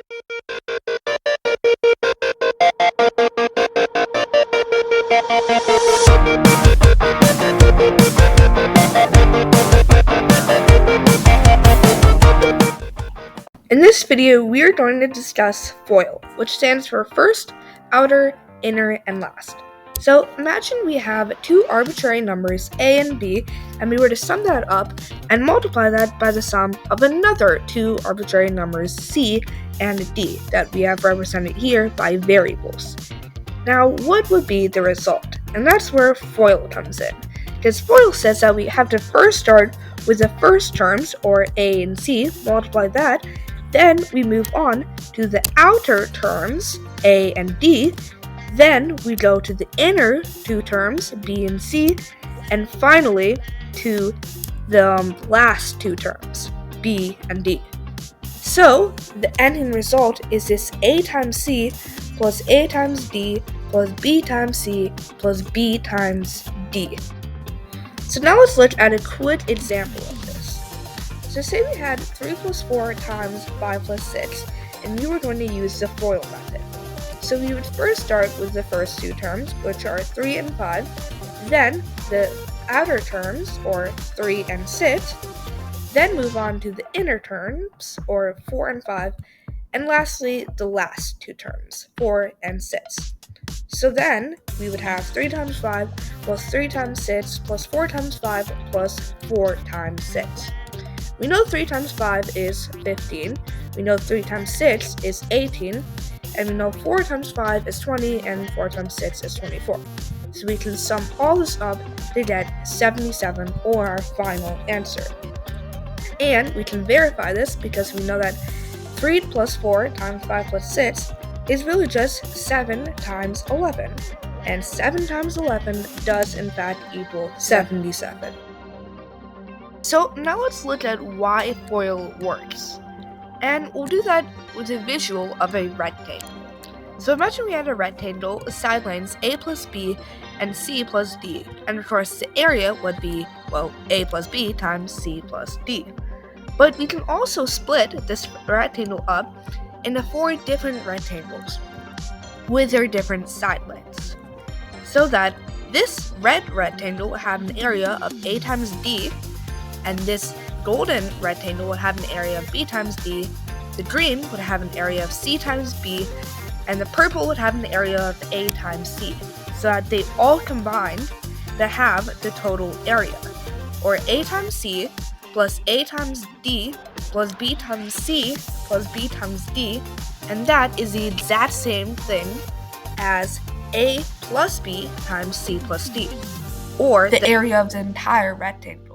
In this video, we are going to discuss FOIL, which stands for first, outer, inner, and last. So imagine we have two arbitrary numbers, a and b, and we were to sum that up and multiply that by the sum of another two arbitrary numbers, c and d, that we have represented here by variables. Now, what would be the result? And that's where FOIL comes in, because FOIL says that we have to first start with the first terms, or a and c, multiply that. Then we move on to the outer terms, a and d. Then we go to the inner two terms, b and c. And finally to the last two terms, b and d. So the ending result is this a times c plus a times d plus b times c plus b times d. So now let's look at a quick example of this. So say we had 3 plus 4 times 5 plus 6, and we were going to use the FOIL method. So we would first start with the first two terms, which are 3 and 5, then the outer terms, or 3 and 6, then move on to the inner terms, or 4 and 5, and lastly, the last two terms, 4 and 6. So then, we would have 3 times 5 plus 3 times 6 plus 4 times 5 plus 4 times 6. We know 3 times 5 is 15, we know 3 times 6 is 18, and we know 4 times 5 is 20, and 4 times 6 is 24. So we can sum all this up to get 77, or our final answer. And we can verify this because we know that 3 plus 4 times 5 plus 6 is really just 7 times 11. And 7 times 11 does in fact equal 77. So now let's look at why FOIL works. And we'll do that with a visual of a rectangle. So imagine we had a rectangle with side lines a plus b and c plus d. And of course the area would be, well, a plus b times c plus d. But we can also split this rectangle up into 4 different rectangles with their different side lengths. So that this red rectangle would have an area of a times d, and this golden rectangle would have an area of b times d, the green would have an area of c times b, and the purple would have an area of a times c, so that they all combined to have the total area, or a times c plus a times d plus b times c plus b times d, and that is the exact same thing as a plus b times c plus d, or the area of the entire rectangle.